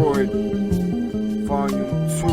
Freud, Volume 2.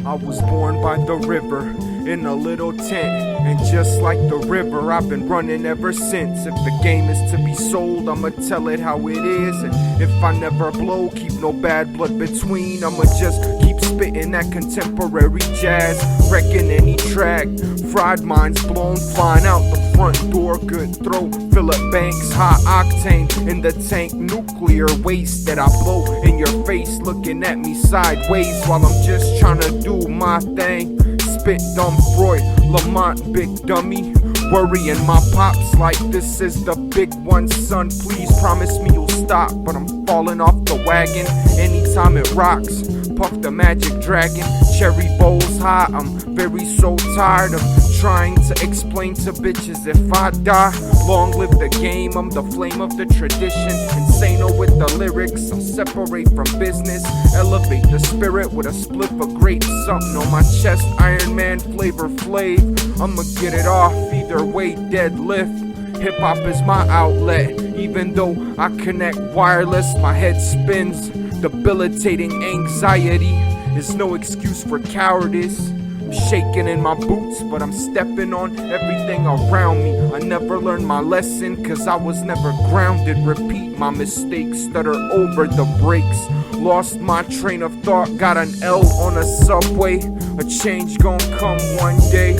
I was born by the river in a little tent, and just like the river, I've been running ever since. If the game is to be sold, I'ma tell it how it is. And if I never blow, keep no bad blood between. I'ma just keep spitting that contemporary jazz, wrecking any track. Fried minds blown, flying out the front door. Good throw, Philip Banks, high octane in the tank. Nuclear waste that I blow in your face, looking at me sideways while I'm just trying to do my thing. Spitdumb Freud, Lamont, big dummy. Worrying my pops like this is the big one, son. Please promise me you'll stop, but I'm falling off the wagon anytime it rocks. Puff the magic dragon, cherry bowls high. I'm very so tired of trying to explain to bitches if I die. Long live the game, I'm the flame of the tradition. Insano with the lyrics, I'll separate from business. Elevate the spirit with a spliff of grape. Something on my chest, Iron Man flavor flav. I'ma get it off either way, deadlift. Hip hop is my outlet, even though I connect wireless, my head spins. Debilitating anxiety is no excuse for cowardice. I'm shaking in my boots, but I'm stepping on everything around me. I never learned my lesson, cause I was never grounded. Repeat my mistakes, stutter over the brakes. Lost my train of thought, got an L on a subway. A change gon' come one day.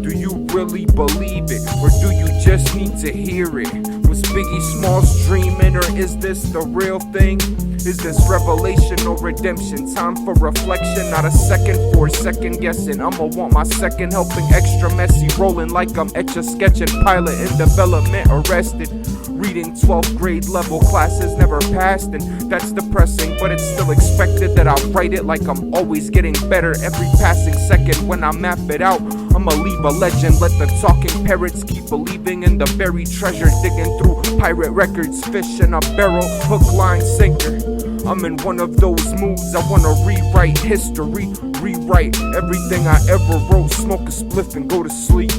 Do you really believe it, or do you just need to hear it? Was Biggie Smalls dreaming, or is this the real thing? Is this revelation or redemption? Time for reflection, not a second for second guessing. I'ma want my second helping, extra messy, rolling like I'm etch-a-sketching. Pilot in development, arrested. Reading 12th grade level classes, never passed, and that's depressing. But it's still expected that I write it like I'm always getting better every passing second. When I map it out, I'ma leave a legend. Let the talking parrots keep believing in the buried treasure. Digging through pirate records, fish in a barrel, hook, line, sinker. I'm in one of those moods, I wanna rewrite history. Rewrite everything I ever wrote. Smoke a spliff and go to sleep.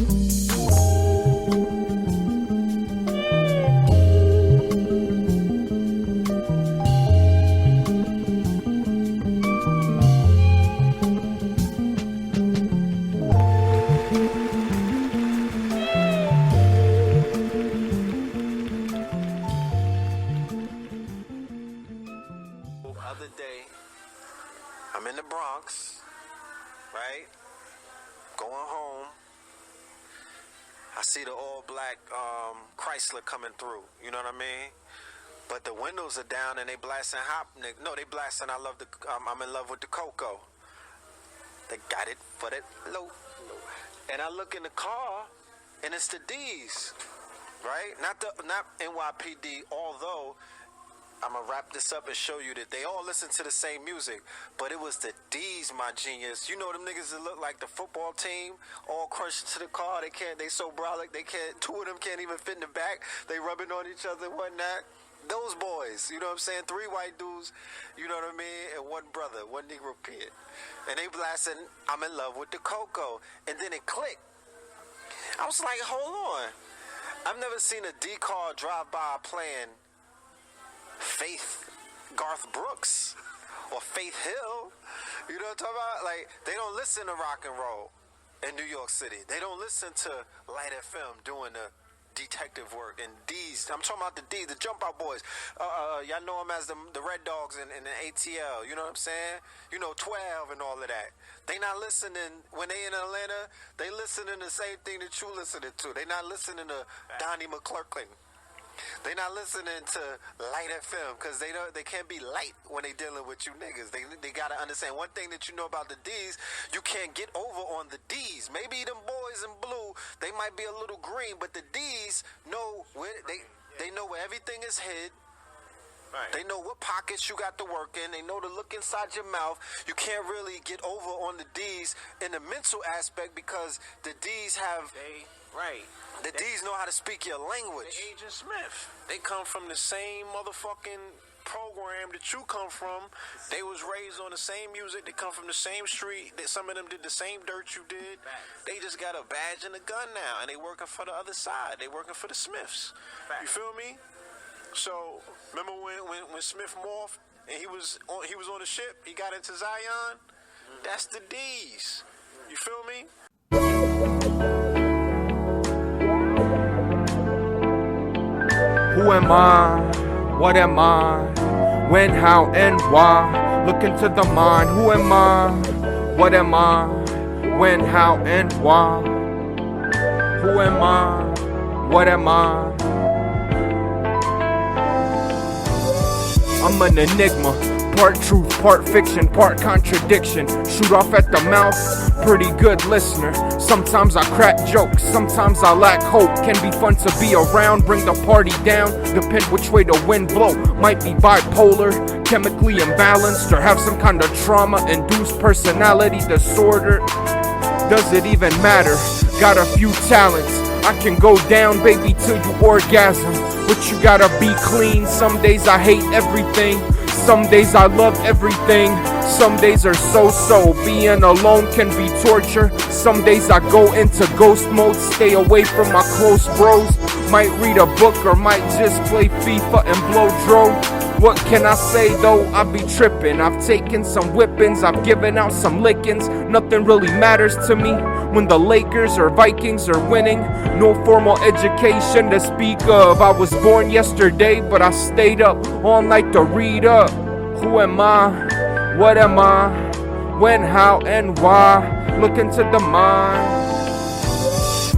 Other day, I'm in the Bronx, right? Going home. I see the all-black Chrysler coming through. You know what I mean? But the windows are down and they blasting No, they blasting I'm in love with the Coco. They got it for that low. And I look in the car and it's the D's, right? Not NYPD, although I'm gonna wrap this up and show you that they all listen to the same music, but it was the D's, my genius. You know them niggas that look like the football team, all crunched into the car. They so brolic, two of them can't even fit in the back. They rubbing on each other and whatnot. Those boys, you know what I'm saying? 3 white dudes, you know what I mean? And 1 brother, 1 Negro kid. And they blasting, I'm in love with the Coco. And then it clicked. I was like, hold on. I've never seen a D car drive by playing Faith Garth Brooks or Faith Hill. You know what I'm talking about? Like, they don't listen to rock and roll in New York City. They don't listen to Light FM doing the detective work. And D's, I'm talking about the D's, the Jump Out Boys. Y'all know them as the Red Dogs in the ATL. You know what I'm saying? You know, 12 and all of that. They not listening, when they in Atlanta, they listening to the same thing that you listening to. They not listening to Donnie McClurkin. They not listening to Light FM because they can't be light when they dealing with you niggas. They gotta understand one thing that you know about the D's. You can't get over on the D's. Maybe them boys in blue, they might be a little green, but the D's know where they know where everything is hid. Right. They know what pockets you got to work in. They know to look inside your mouth. You can't really get over on the D's in the mental aspect because the D's have... The D's know how to speak your language. The Agent Smith. They come from the same motherfucking program that you come from. They was raised on the same music. They come from the same street. Some of them did the same dirt you did. They just got a badge and a gun now, and they working for the other side. They working for the Smiths. You feel me? So remember when Smith morphed and he was on the ship. He got into Zion. That's the D's. You feel me? Who am I? What am I? When, how, and why? Look into the mind. Who am I? What am I? When, how, and why? Who am I? What am I? I'm an enigma, part truth, part fiction, part contradiction. Shoot off at the mouth, pretty good listener. Sometimes I crack jokes, sometimes I lack hope. Can be fun to be around, bring the party down. Depend which way the wind blow. Might be bipolar, chemically imbalanced, or have some kind of trauma-induced personality disorder. Does it even matter? Got a few talents. I can go down, baby, till you orgasm. But you gotta be clean. Some days I hate everything. Some days I love everything. Some days are so-so. Being alone can be torture. Some days I go into ghost mode. Stay away from my close bros. Might read a book or might just play FIFA and blow dro. What can I say though? I be trippin'. I've taken some whippings, I've given out some lickings. Nothing really matters to me when the Lakers or Vikings are winning. No formal education to speak of. I was born yesterday, but I stayed up all night to read up. Who am I? What am I? When, how, and why? Look into the mind.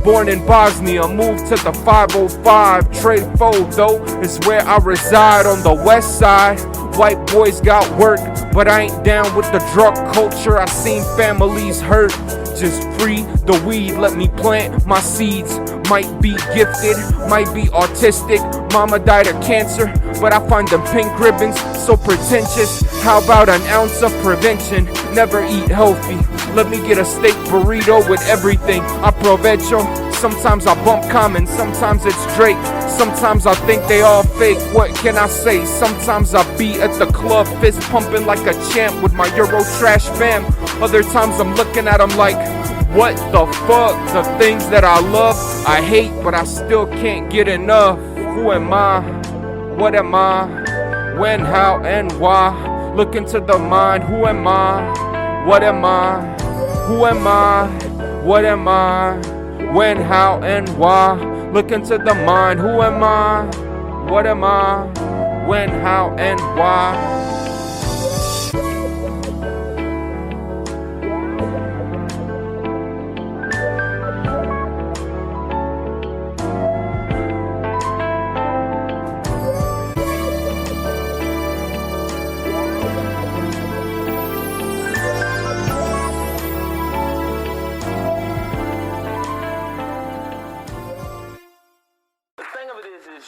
Born in Bosnia, moved to the 505. Trade though is where I reside on the west side. White boys got work, but I ain't down with the drug culture. I seen families hurt. Just free the weed, let me plant my seeds. Might be gifted, might be autistic. Mama died of cancer, but I find them pink ribbons so pretentious. How about an ounce of prevention? Never eat healthy. Let me get a steak burrito with everything. Aprovecho. Sometimes I bump Common, sometimes it's Drake. Sometimes I think they all fake. What can I say? Sometimes I be at the club, fist pumping like a champ with my Euro trash fam. Other times I'm looking at them like, what the fuck? The things that I love, I hate, but I still can't get enough. Who am I? What am I? When, how, and why? Look into the mind. Who am I? What am I? Who am I? What am I? When, how, and why? Look into the mind. Who am I? What am I? When, how, and why?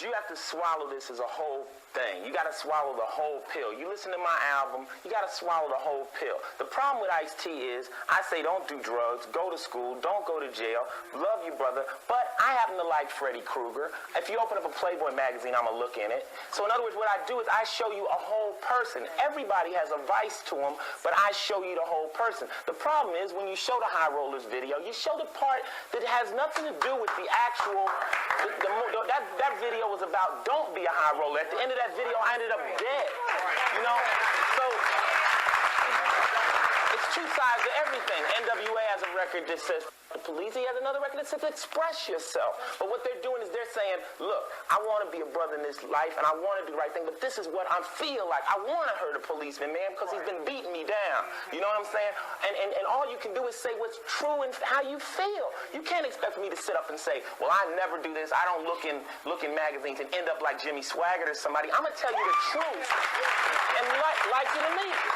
You have to swallow this as a whole thing. You got to swallow the whole pill. You listen to my album, you got to swallow the whole pill. The problem with Ice-T is, I say don't do drugs, go to school, don't go to jail, love you, brother, but I happen to like Freddy Krueger. If you open up a Playboy magazine, I'm going to look in it. So in other words, what I do is I show you a whole person. Everybody has a vice to them, but I show you the whole person. The problem is, when you show the High Rollers video, you show the part that has nothing to do with the actual, that video was about don't be a high roller. At the end of that video, I ended up dead. You know? So, it's two sides to everything. NWA has a record that says the police. He has another record that says express yourself. But what they're doing is they're saying, look, I want to be a brother in this life, and I want to do the right thing, but this is what I feel like. I want to hurt a policeman, man, because he's been beating me down. You know what I'm saying? And all you can do is say what's true and how you feel. You can't expect me to sit up and say, well, I never do this. I don't look in magazines and end up like Jimmy Swaggart or somebody. I'm going to tell you the truth and like it or leave it.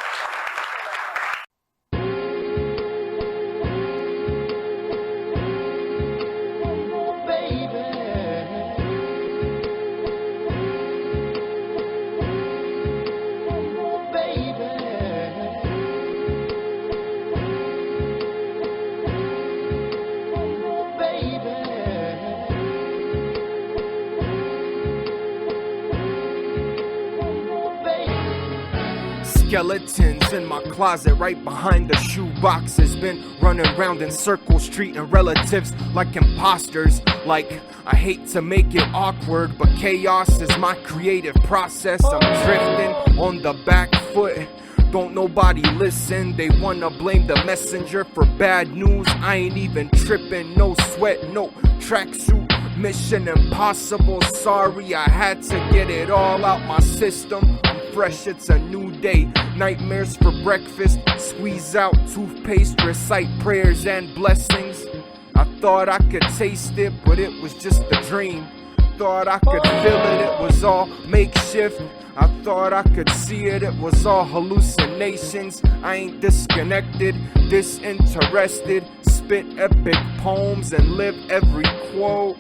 Skeletons in my closet right behind the shoe boxes. Been running around in circles, treating relatives like imposters. Like, I hate to make it awkward, but chaos is my creative process. I'm drifting on the back foot. Don't nobody listen, they wanna blame the messenger for bad news. I ain't even tripping, no sweat, no tracksuit. Mission impossible, sorry, I had to get it all out my system. I'm fresh, it's a new day. Nightmares for breakfast, squeeze out toothpaste, recite prayers and blessings. I thought I could taste it, but it was just a dream. Thought I could feel it, it was all makeshift. I thought I could see it, it was all hallucinations. I ain't disconnected, disinterested. Spit epic poems and live every quote.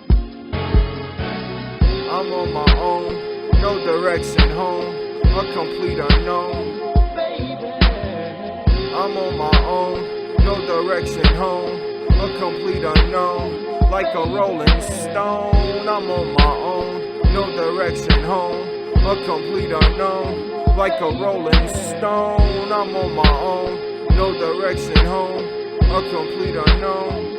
I'm on my own, no direction home, a complete unknown. I'm on my own, no direction home, a complete unknown. Like a rolling stone, I'm on my own, no direction home, a complete unknown. Like a rolling stone, I'm on my own, no direction home, a complete unknown.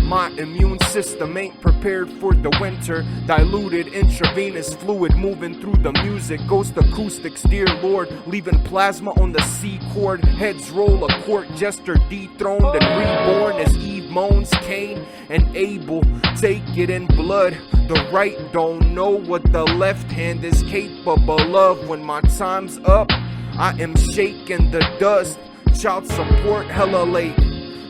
My immune system ain't prepared for the winter. Diluted intravenous fluid moving through the music. Ghost acoustics, dear Lord, leaving plasma on the C chord. Heads roll, a court jester dethroned and reborn as Eve moans Cain and Abel. Take it in blood. The right don't know what the left hand is capable of. When my time's up, I am shaking the dust. Child support hella late.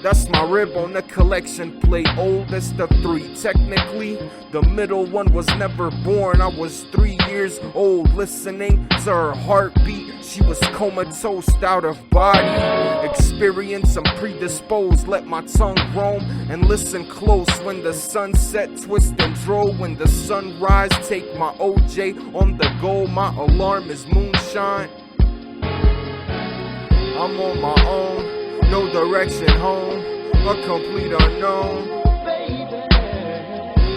That's my rib on the collection plate, oldest of three. Technically, the middle one was never born. I was 3 years old, listening to her heartbeat. She was comatose, out of body. Experience, I'm predisposed. Let my tongue roam and listen close. When the sunset, twist and drove. When the sunrise, take my OJ on the go. My alarm is moonshine. I'm on my own. No direction home, a complete unknown.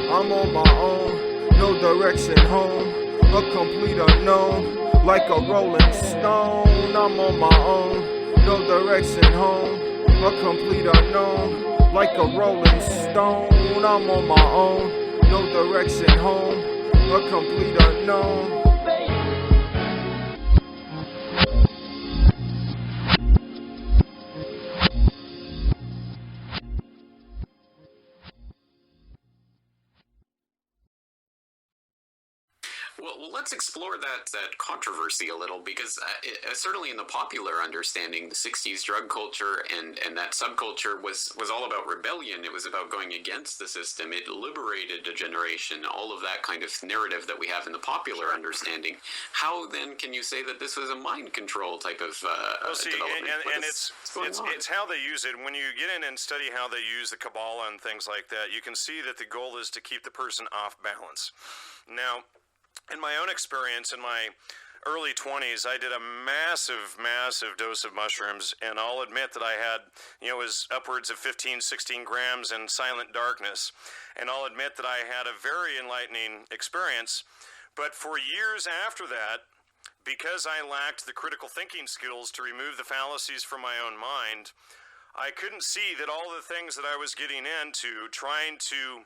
I'm on my own, no direction home, a complete unknown. Like a rolling stone, I'm on my own, no direction home, a complete unknown. Like a rolling stone, I'm on my own, no direction home, a complete unknown. Well, let's explore that controversy a little, because certainly in the popular understanding, the 60s drug culture and that subculture was all about rebellion. It was about going against the system. It liberated a generation, all of that kind of narrative that we have in the popular understanding. How then can you say that this was a mind control type of development? And it's how they use it. When you get in and study how they use the Kabbalah and things like that, you can see that the goal is to keep the person off balance. Now, in my own experience, in my early 20s, I did a massive dose of mushrooms, and I'll admit that I had, it was upwards of 15, 16 grams in silent darkness, and I'll admit that I had a very enlightening experience. But for years after that, because I lacked the critical thinking skills to remove the fallacies from my own mind, I couldn't see that all the things that I was getting into, trying to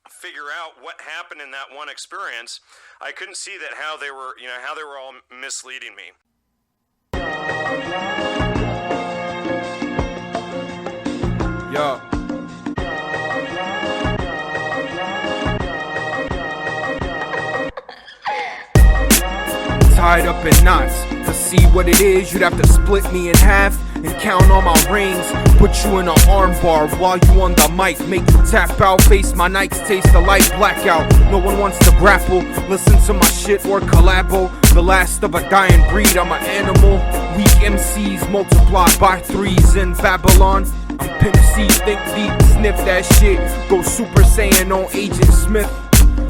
figure out what happened in that one experience, I couldn't see that how they were all misleading me. Yo. Tied up in knots. To see what it is, you'd have to split me in half and count all my rings. Put you in an armbar while you on the mic. Make you tap out, face my nights, taste the light, blackout. No one wants to grapple, listen to my shit or collabo. The last of a dying breed, I'm an animal. Weak MCs multiplied by threes in Babylon. I'm Pimp C, think deep, sniff that shit. Go Super Saiyan on Agent Smith.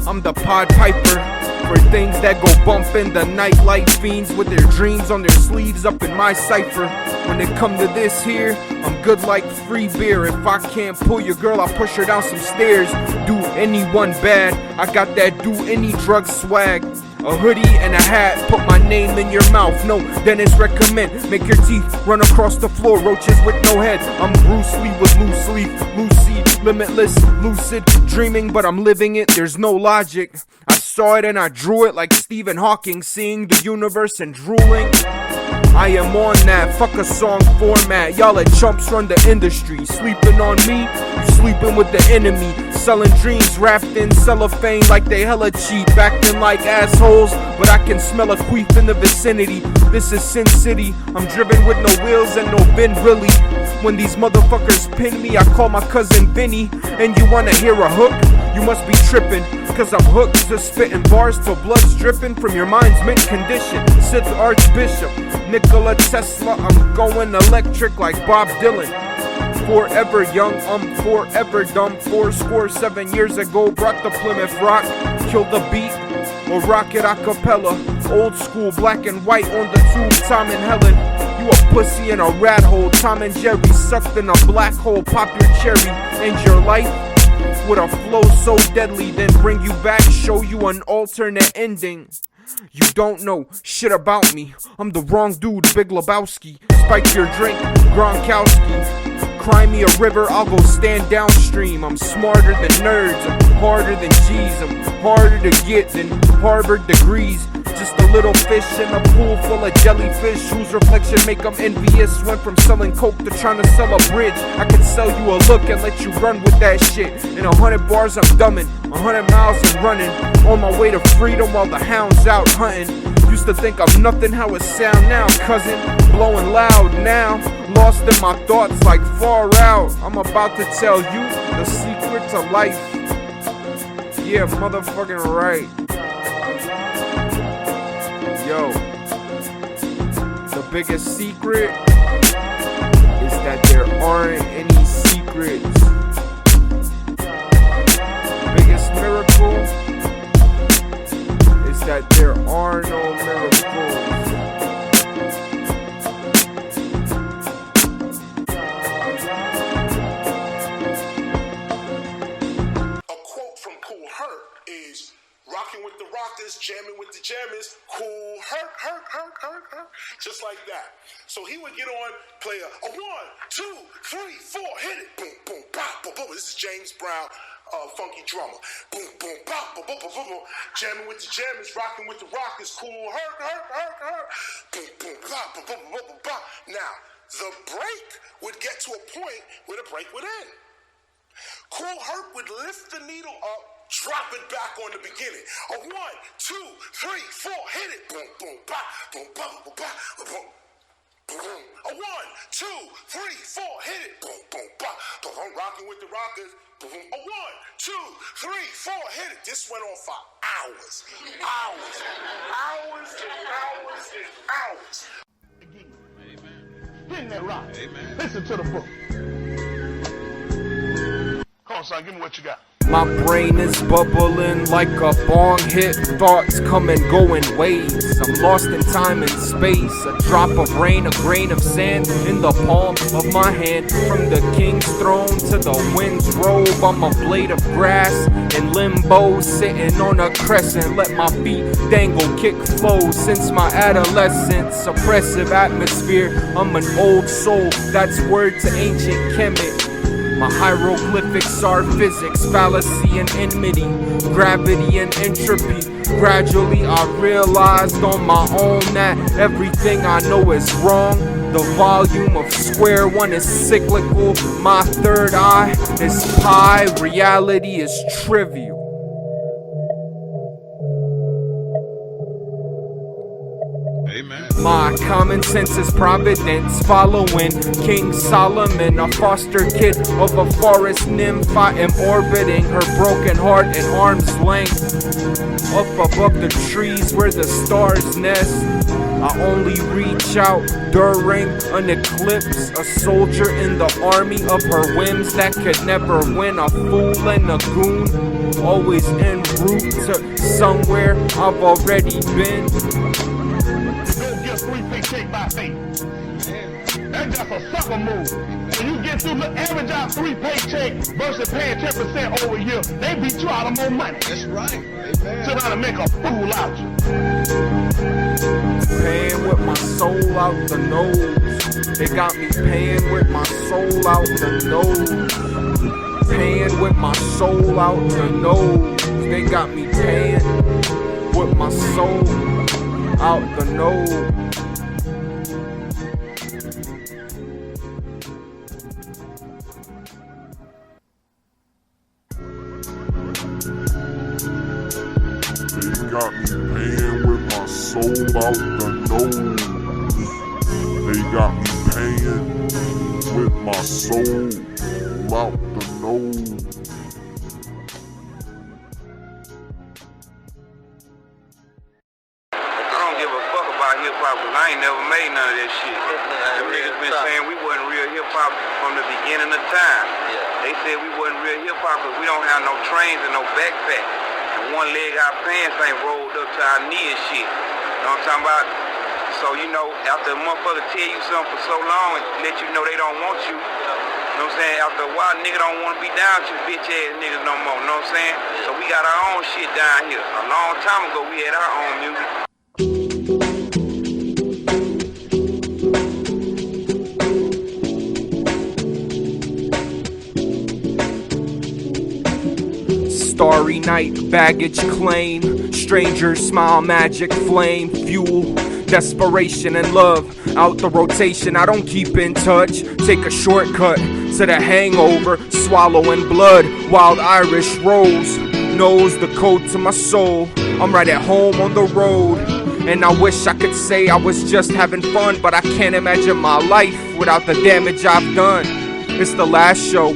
I'm the Pied Piper for things that go bump in the nightlight. Fiends with their dreams on their sleeves up in my cipher. When it come to this here, I'm good like free beer. If I can't pull your girl, I'll push her down some stairs. Do anyone bad, I got that do any drug swag. A hoodie and a hat, put my name in your mouth. No, dentists recommend, make your teeth run across the floor. Roaches with no head. I'm Bruce Lee with loose leaf, lucid, limitless, lucid dreaming, but I'm living it. There's no logic. I saw it and I drew it like Stephen Hawking, seeing the universe and drooling. I am on that, fuck a song format. Y'all let chumps run the industry. Sleeping on me, you sleeping with the enemy. Selling dreams wrapped in cellophane like they hella cheap. Acting like assholes, but I can smell a queef in the vicinity. This is Sin City, I'm driven with no wheels and no bin really. When these motherfuckers pin me, I call my cousin Vinny. And you wanna hear a hook? You must be trippin', cause I'm hooked to spitting bars till blood's dripping from your mind's mint condition. Sith Archbishop, Nikola Tesla, I'm going electric like Bob Dylan. Forever young, I'm forever dumb. 7 years ago, brought the Plymouth Rock, killed the beat, or rock it a cappella. Old school, black and white on the tube, Tom and Helen. You a pussy in a rat hole, Tom and Jerry sucked in a black hole. Pop your cherry, end your life with a flow so deadly, then bring you back, show you an alternate ending. You don't know shit about me, I'm the wrong dude, Big Lebowski. Spike your drink, Gronkowski. Cry me a river, I'll go stand downstream. I'm smarter than nerds, I'm harder than G's. I'm harder to get than Harvard degrees. Just a little fish in a pool full of jellyfish whose reflection make them envious. Went from selling coke to trying to sell a bridge. I could sell you a look and let you run with that shit. In 100 bars I'm dumbing, 100 miles I'm running. On my way to freedom while the hound's out hunting. Used to think I'm nothing, how it sound now, cousin? Blowing loud now, lost in my thoughts like far out. I'm about to tell you the secret to life. Yeah, motherfucking right. Yo, the biggest secret is that there aren't any secrets. The biggest miracle is that there are no miracles. A quote from Cool Herc is, rocking with the rockers, jamming with the jammers, cool, hurt, just like that. So he would get on, play a 1, 2, 3, 4, hit it, boom, boom, pop, boom, boom. This is James Brown, funky drummer. Boom, boom, pop, boom, boom, boom, boom. Jamming with the jammers, rocking with the rockers, cool, hurt. Boom, boom, pop, boom, boom, boom, boom, pop. Now, the break would get to a point where the break would end. Cool Herc would lift the needle up, drop it back on the beginning. A 1, 2, 3, 4, hit it. Boom, boom, ba, boom, ba, boom, ba, boom, boom. A 1, 2, 3, 4, hit it. Boom, boom, ba, boom. Rocking with the rockers. Boom. A 1, 2, 3, 4, hit it. This went on for hours. Get in that rock. Amen. Listen to the book. Come on, son, give me what you got. My brain is bubbling like a bong hit. Thoughts come and go in waves. I'm lost in time and space. A drop of rain, a grain of sand in the palm of my hand. From the king's throne to the wind's robe, I'm a blade of grass in limbo, sitting on a crescent. Let my feet dangle, kick flow since my adolescence. Oppressive atmosphere, I'm an old soul. That's word to ancient Kemet. My hieroglyphics are physics, fallacy and enmity, gravity and entropy. Gradually I realized on my own that everything I know is wrong. The volume of square one is cyclical. My third eye is pi. Reality is trivial. Amen. My common sense is providence, following King Solomon, a foster kid of a forest nymph. I am orbiting her broken heart at arm's length, up above the trees where the stars nest. I only reach out during an eclipse, a soldier in the army of her whims that could never win. A fool and a goon, always en route to somewhere I've already been. Go get 3 feet shake by faith. That's just a sucker move. When you get through the average out 3 paycheck versus paying 10% over a year, they beat you out of more money. That's right. Amen. Sit down and make a fool out you. Paying with my soul out the nose. They got me paying with my soul out the nose. Paying with my soul out the nose. They got me paying with my soul out the nose. They got me paying with my soul out the nose. They got me paying with my soul out the nose. I don't give a fuck about hip-hop because I ain't never made none of that shit. Them niggas been saying we wasn't real hip-hop from the beginning of time. They said we wasn't real hip-hop because we don't have no trains and no backpack. And one leg our pants ain't rolled up to our knee and shit. You know what I'm talking about? So, you know, after a motherfucker tell you something for so long and let you know they don't want you, you know what I'm saying? After a while, nigga don't want to be down with you bitch ass niggas no more, you know what I'm saying? So we got our own shit down here. A long time ago, we had our own music. Starry night, baggage claim. Strangers smile, magic flame. Fuel, desperation and love. Out the rotation, I don't keep in touch. Take a shortcut to the hangover. Swallowing blood, wild Irish rose. Knows the code to my soul. I'm right at home on the road. And I wish I could say I was just having fun, but I can't imagine my life without the damage I've done. It's the last show,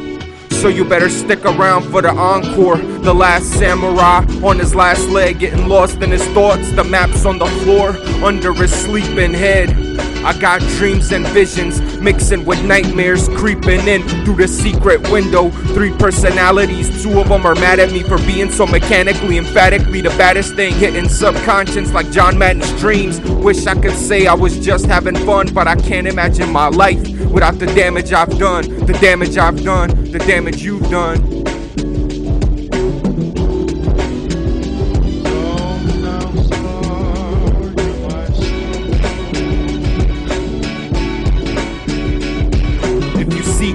so you better stick around for the encore. The last samurai on his last leg, getting lost in his thoughts. The map's on the floor under his sleeping head. I got dreams and visions mixing with nightmares creeping in through the secret window. 3 personalities, 2 of them are mad at me for being so mechanically, emphatically the baddest thing hitting subconscious like John Madden's dreams. Wish I could say I was just having fun, but I can't imagine my life without the damage I've done. The damage I've done, the damage you've done.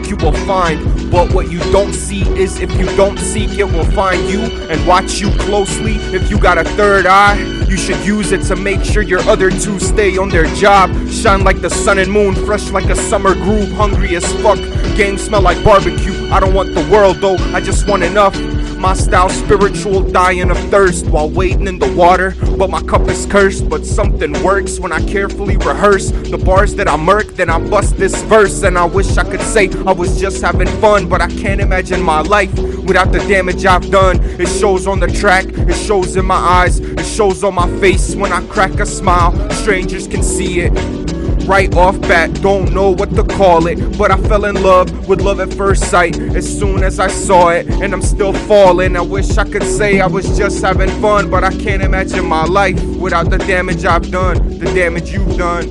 You will find, but what you don't see is if you don't seek, it will find you and watch you closely. If you got a third eye, you should use it to make sure your other 2 stay on their job. Shine like the sun and moon, fresh like a summer groove, hungry as fuck. Game smell like barbecue. I don't want the world though, I just want enough. My style spiritual, dying of thirst while wading in the water, but my cup is cursed. But something works when I carefully rehearse the bars that I murk, then I bust this verse. And I wish I could say I was just having fun, but I can't imagine my life without the damage I've done. It shows on the track, it shows in my eyes, it shows on my face when I crack a smile. Strangers can see it right off bat, don't know what to call it, but I fell in love with love at first sight as soon as I saw it, and I'm still falling. I wish I could say I was just having fun, but I can't imagine my life without the damage I've done, the damage you've done,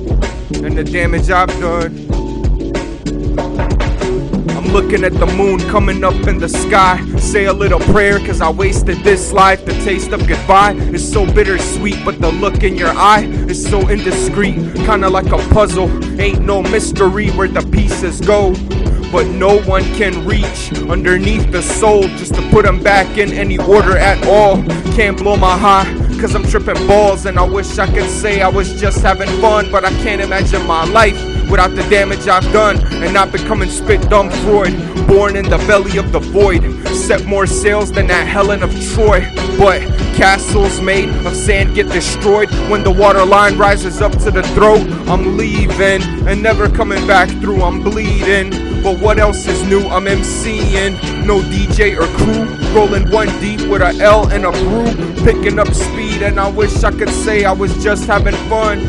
and the damage I've done. I'm looking at the moon coming up in the sky. Say a little prayer cause I wasted this life. The taste of goodbye is so bittersweet, but the look in your eye is so indiscreet. Kinda like a puzzle, ain't no mystery where the pieces go, but no one can reach underneath the soul just to put them back in any order at all. Can't blow my high cause I'm tripping balls, and I wish I could say I was just having fun, but I can't imagine my life without the damage I've done, and not becoming Spitdumb Freud. Born in the belly of the void, set more sails than that Helen of Troy, but castles made of sand get destroyed when the water line rises up to the throat. I'm leaving and never coming back through, I'm bleeding, but what else is new? I'm MCing, no DJ or crew, rolling 1 deep with a L and a brew, picking up speed, and I wish I could say I was just having fun,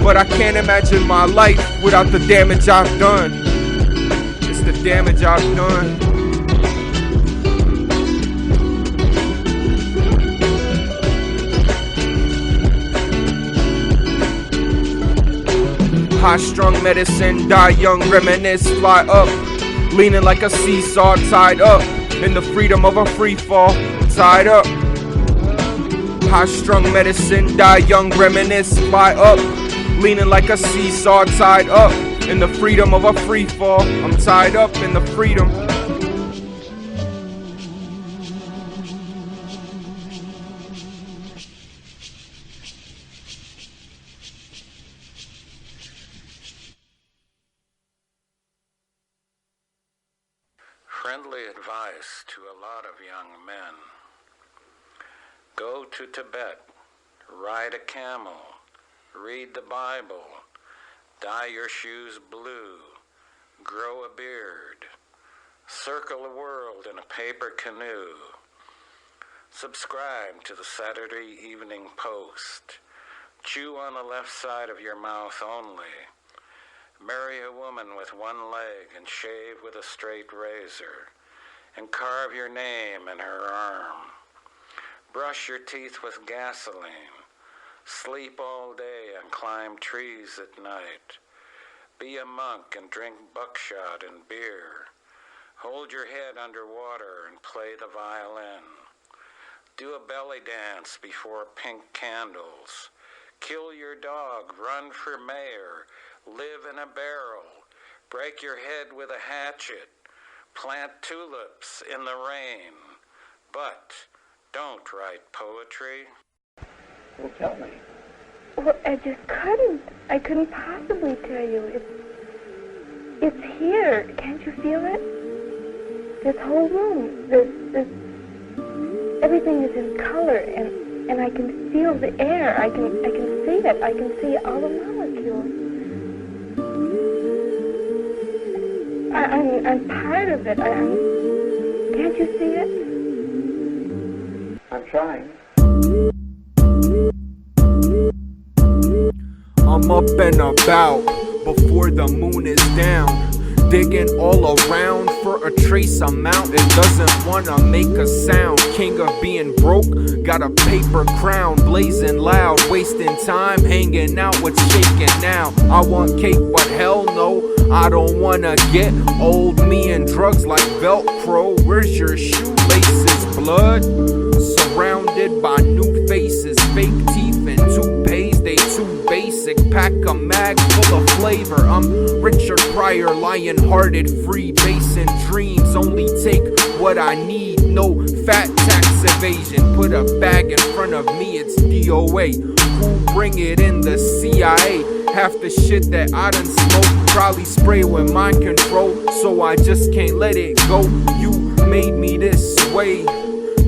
but I can't imagine my life without the damage I've done. It's the damage I've done. High High-strung medicine, die young, reminisce, fly up, leaning like a seesaw, tied up in the freedom of a free fall, tied up. High-strung medicine, die young, reminisce, fly up, leaning like a seesaw, tied up in the freedom of a free fall. I'm tied up in the freedom. Friendly advice to a lot of young men. Go to Tibet, ride a camel, read the Bible, dye your shoes blue, grow a beard, circle the world in a paper canoe, subscribe to the Saturday Evening Post, chew on the left side of your mouth only, marry a woman with one leg and shave with a straight razor, and carve your name in her arm. Brush your teeth with gasoline. Sleep all day and climb trees at night. Be a monk and drink buckshot and beer. Hold your head underwater and play the violin. Do a belly dance before pink candles. Kill your dog, run for mayor, live in a barrel, break your head with a hatchet, plant tulips in the rain, but don't write poetry. Well, tell me. Well, I just couldn't. I couldn't possibly tell you. It's here. Can't you feel it? This whole room, everything is in color, and I can feel the air. I can see it. I can see all the molecules. I'm part of it. Can't you see it? I'm trying. I'm up and about before the moon is down, digging all around for a trace amount. It doesn't wanna make a sound. King of being broke, got a paper crown, blazing loud, wasting time, hanging out what's shaking now. I want cake, but hell no, I don't wanna get old. Me and drugs like Velcro. Where's your shoelaces, blood? Surrounded by new faces, fake teeth and toupees, they too basic. Pack a mag full of flavor. I'm Richard Pryor, lion-hearted, free basing dreams. Only take what I need, no fat tax evasion. Put a bag in front of me, it's DOA. Who bring it in? The CIA. Half the shit that I done smoked, probably spray with mind control, so I just can't let it go. You made me this way.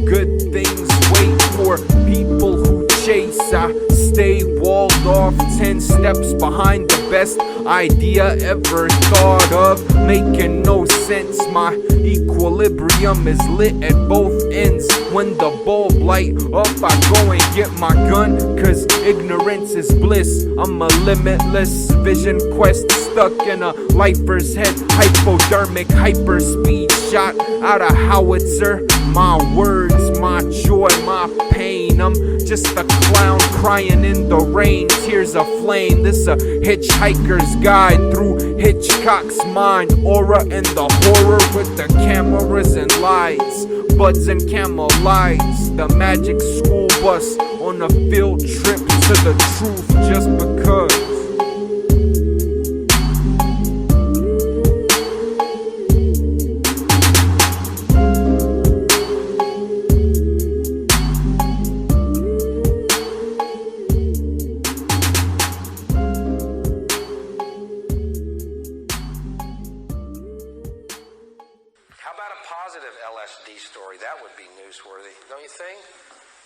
Good things wait for people who chase. I stay walled off, 10 steps behind the best idea ever thought of. Making no sense, my equilibrium is lit at both ends. When the bulb light up, I go and get my gun, cause ignorance is bliss. I'm a limitless vision quest, stuck in a lifer's head. Hypodermic, hyperspeed, shot out a howitzer. My words, my joy, my pain. I'm just a clown crying in the rain. Tears of flame. This a hitchhiker's guide through Hitchcock's mind. Aura and the horror with the cameras and lights, buds and camel lights. The magic school bus on a field trip to the truth just because.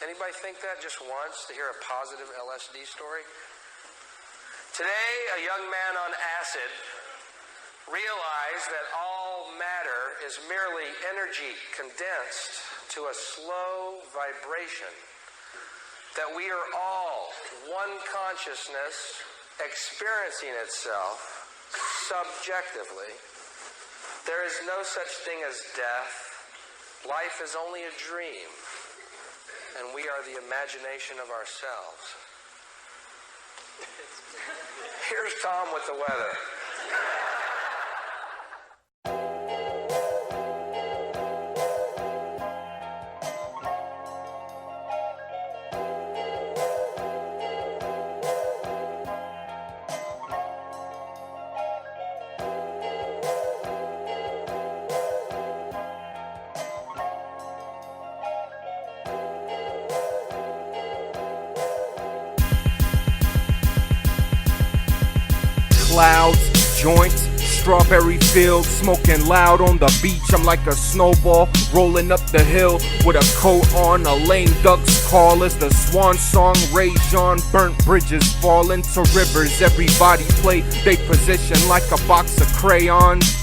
Anybody think that just once, to hear a positive LSD story? Today, a young man on acid realized that all matter is merely energy condensed to a slow vibration, that we are all one consciousness experiencing itself subjectively. There is no such thing as death. Life is only a dream, and we are the imagination of ourselves. Here's Tom with the weather. Clouds, joints, strawberry fields, smoking loud on the beach. I'm like a snowball rolling up the hill with a coat on. A lame duck's call as the swan song rage on. Burnt bridges fall into rivers. Everybody play they position like a box of crayons.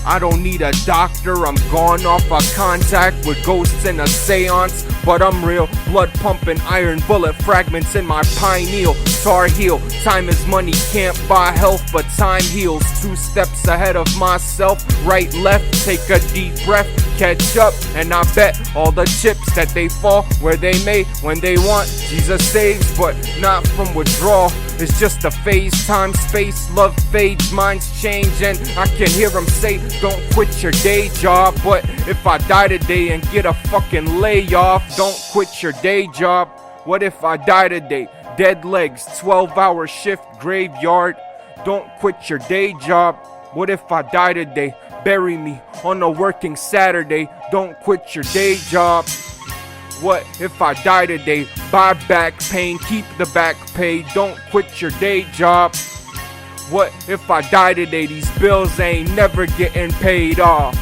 I don't need a doctor, I'm gone off a contact with ghosts in a seance. But I'm real, blood pumping, iron bullet fragments in my pineal. Tar heel, time is money, can't buy health, but time heals. 2 steps ahead of myself, right, left, take a deep breath, catch up, and I bet all the chips that they fall where they may, when they want. Jesus saves, but not from withdrawal. It's just a phase, time, space, love fades, minds change, and I can hear him say, don't quit your day job. But if I die today and get a fucking layoff, don't quit your day job. What if I die today? Dead legs, 12-hour shift, graveyard. Don't quit your day job. What if I die today? Bury me on a working Saturday. Don't quit your day job. What if I die today? Buy back pain, keep the back pay. Don't quit your day job. What if I die today? These bills ain't never getting paid off.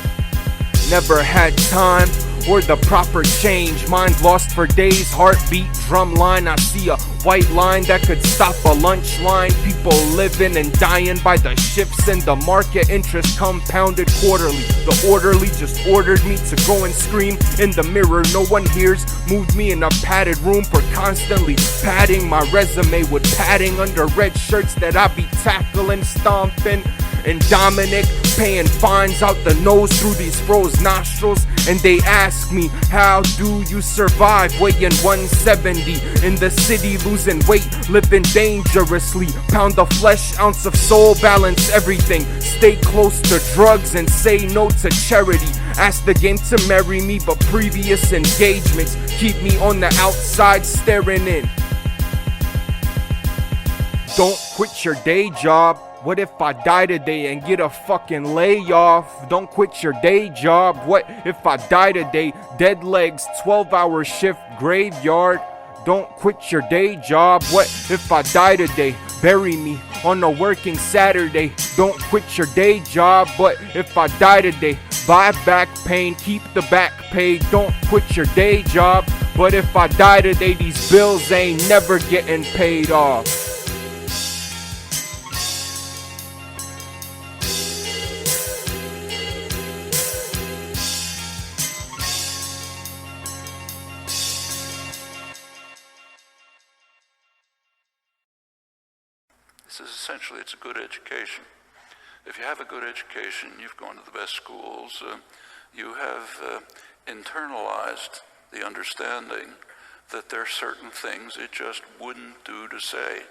Never had time or the proper change. Mind lost for days, heartbeat, drum line. I see a white line that could stop a lunch line. People living and dying by the shifts in the market. Interest compounded quarterly. The orderly just ordered me to go and scream in the mirror. No one hears. Moved me in a padded room for constantly padding my resume with padding under red shirts that I be tackling, stomping. And Dominic paying fines out the nose through these froze nostrils. And they ask me, how do you survive weighing 170 in the city, losing weight, living dangerously? Pound the flesh, ounce of soul, balance everything. Stay close to drugs and say no to charity. Ask the game to marry me, but previous engagements keep me on the outside staring in. Don't quit your day job. What if I die today and get a fucking layoff? Don't quit your day job. What if I die today? Dead legs, 12-hour shift, graveyard. Don't quit your day job. What if I die today? Bury me on a working Saturday. Don't quit your day job. But if I die today, buy back pain, keep the back pay. Don't quit your day job. But if I die today, these bills ain't never getting paid off. Essentially, it's a good education. If you have a good education, you've gone to the best schools, you have internalized the understanding that there are certain things it just wouldn't do to say.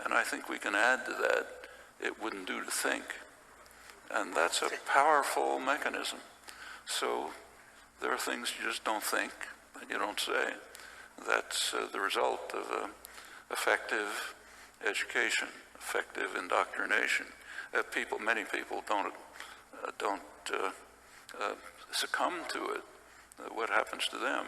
And I think we can add to that, it wouldn't do to think. And that's a powerful mechanism. So there are things you just don't think and you don't say. That's the result of effective education, effective indoctrination. Many people don't succumb to it. What happens to them?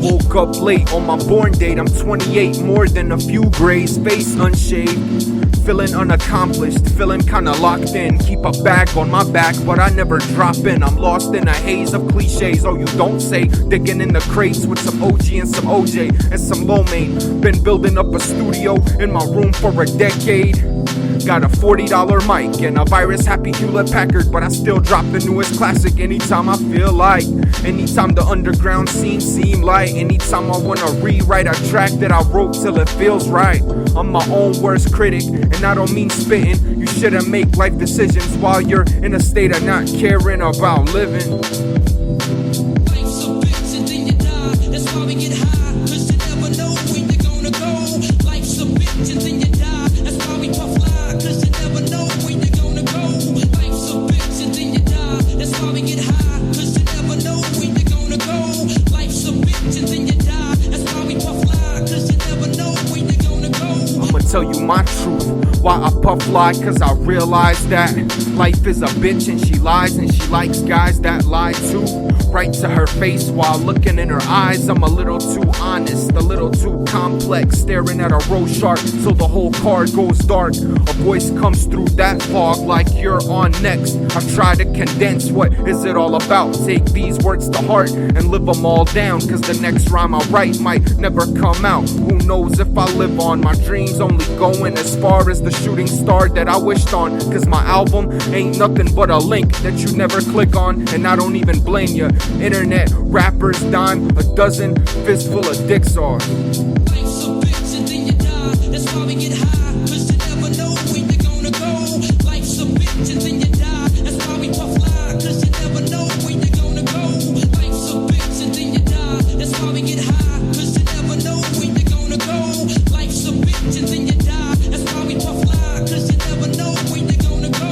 Woke up late on my born date, I'm 28, more than a few grays, face unshaved. feeling unaccomplished, feeling kinda locked in. Keep a bag on my back, but I never drop in. I'm lost in a haze of cliches, oh you don't say. Digging in the crates with some OG and some OJ and some lo mein. Been building up a studio in my room for a decade. Got a $40 mic and a virus happy Hewlett Packard, but I still drop the newest classic anytime I feel like. Anytime the underground scene seem light. Anytime I wanna rewrite a track that I wrote till it feels right. I'm my own worst critic, and I don't mean spitting. You shouldn't make life decisions while you're in a state of not caring about living. Life's a bitch and then you die. That's why we get high, 'cause you never know when you're gonna go. Life's a bitch and then you die. That's why we puff fly, 'cause you never know when you're gonna go. Life's a bitch and then you die. That's why we get high, 'cause you never know when you're gonna go. Life's a bitch and then you die. That's why we puff fly, 'cause you never know when you're gonna go. I'ma tell you my truth, why I puff fly, 'cause I realize that life is a bitch and she lies, and she likes guys that lie too. Right to her face while looking in her eyes. I'm a little too honest, a little too complex, staring at a rose shark till the whole card goes dark. A voice comes through that fog like you're on next. I try to condense what is it all about. Take these words to heart and live them all down, 'cause the next rhyme I write might never come out. Who knows if I live on? My dreams only going as far as the shooting star that I wished on, 'cause my album ain't nothing but a link that you never click on. And I don't even blame ya. Internet rappers dime a dozen, fistful of dicks are. Life's a bitch and then you die. That's why we get high, 'cause you never know when you're gonna go. Life's a bitch and then you die. That's why we puff fly, 'cause you never know when you're gonna go. Life's a bitch and then you die. That's why we get high, 'cause you never know when you're gonna go. Life's a bitch and then you die. That's why we puff fly, 'cause you never know when you're gonna go.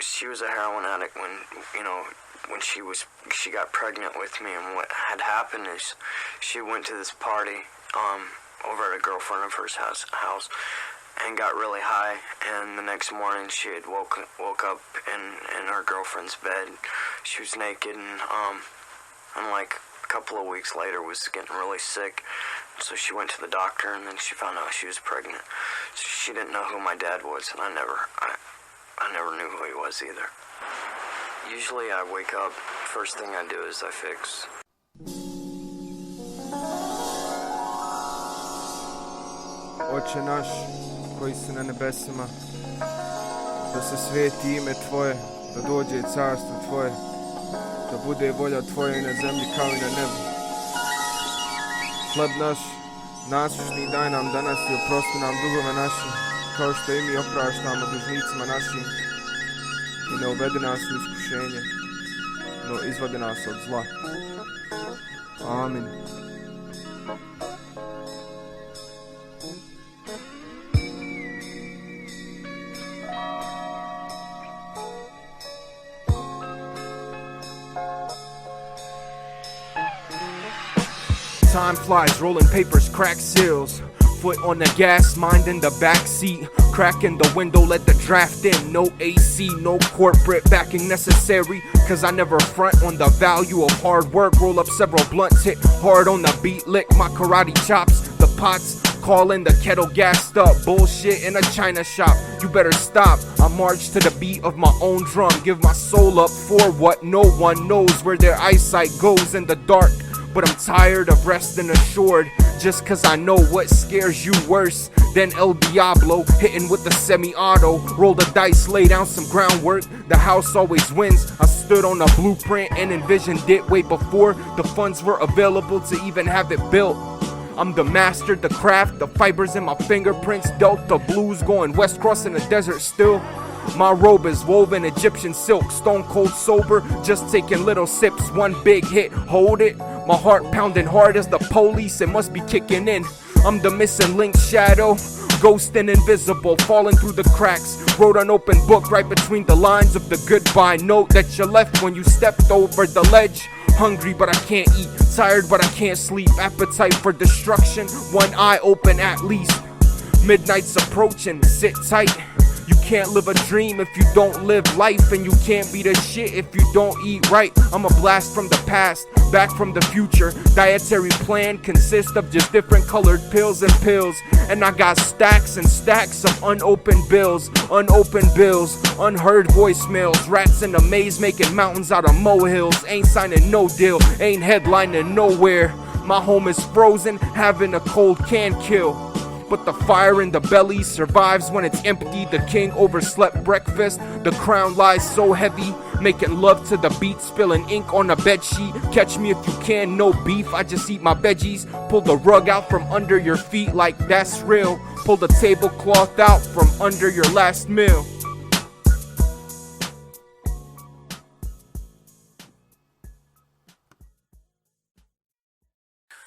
She was a heroin addict when she got pregnant with me, and what had happened is she went to this party over at a girlfriend of hers house and got really high, and the next morning she had woke up in her girlfriend's bed. She was naked, and like a couple of weeks later was getting really sick, so she went to the doctor, and then she found out she was pregnant. So she didn't know who my dad was, and I never knew who he was either. Usually I wake up, first thing I do is I fix. Oče naš, koji si na nebesima, da se sveti ime Tvoje, da dođe carstvo Tvoje, da bude volja Tvoja i na zemlji kao i na nebu. Hleb naš, nasušni daj nam danas i oprosti nam dugove naše, kao što i mi opraštamo dužnicima našim. I ne uvedi nas u iskušenje, no izvadi nas od zla. Amin. Time flies, rolling papers, crack seals. Foot on the gas, mind in the back seat. Crack in the window, let the draft in. No AC, no corporate backing necessary, 'cause I never front on the value of hard work. Roll up several blunts, hit hard on the beat, lick my karate chops. The pots calling, the kettle gassed up. Bullshit in a china shop, you better stop. I march to the beat of my own drum. Give my soul up for what no one knows, where their eyesight goes in the dark. But I'm tired of resting assured, just 'cause I know what scares you worse than El Diablo. Hitting with the semi-auto, roll the dice, lay down some groundwork. The house always wins. I stood on a blueprint and envisioned it way before the funds were available to even have it built. I'm the master, the craft, the fibers in my fingerprints, Delta blues going west crossing the desert still. My robe is woven Egyptian silk, stone cold sober, just taking little sips, one big hit, hold it. My heart pounding hard as the police, it must be kicking in. I'm the missing link shadow, ghost and invisible, falling through the cracks. Wrote an open book right between the lines of the goodbye note that you left when you stepped over the ledge. Hungry but I can't eat, tired but I can't sleep, appetite for destruction, one eye open at least. Midnight's approaching, sit tight. You can't live a dream if you don't live life, and you can't be the shit if you don't eat right. I'm a blast from the past, back from the future. Dietary plan consists of just different colored pills and pills. And I got stacks and stacks of unopened bills, unheard voicemails. Rats in a maze making mountains out of molehills. Ain't signing no deal, ain't headlining nowhere. My home is frozen, having a cold can kill. But the fire in the belly survives when it's empty. The king overslept breakfast. The crown lies so heavy, making love to the beat, spilling ink on a bedsheet. Catch me if you can, no beef, I just eat my veggies. Pull the rug out from under your feet like that's real. Pull the tablecloth out from under your last meal.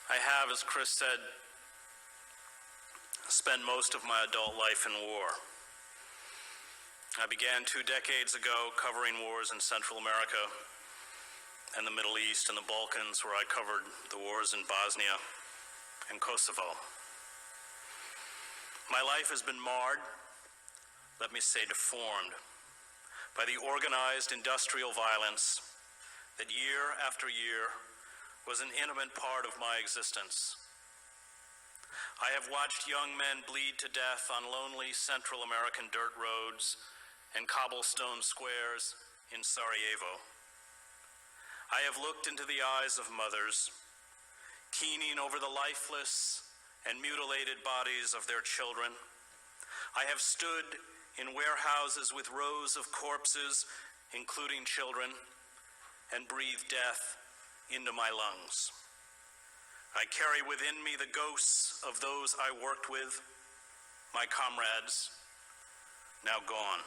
I have, as Chris said, spent most of my adult life in war. I began 2 decades ago covering wars in Central America and the Middle East and the Balkans, where I covered the wars in Bosnia and Kosovo. My life has been marred, let me say deformed, by the organized industrial violence that year after year was an intimate part of my existence. I have watched young men bleed to death on lonely Central American dirt roads and cobblestone squares in Sarajevo. I have looked into the eyes of mothers, keening over the lifeless and mutilated bodies of their children. I have stood in warehouses with rows of corpses, including children, and breathed death into my lungs. I carry within me the ghosts of those I worked with, my comrades, now gone.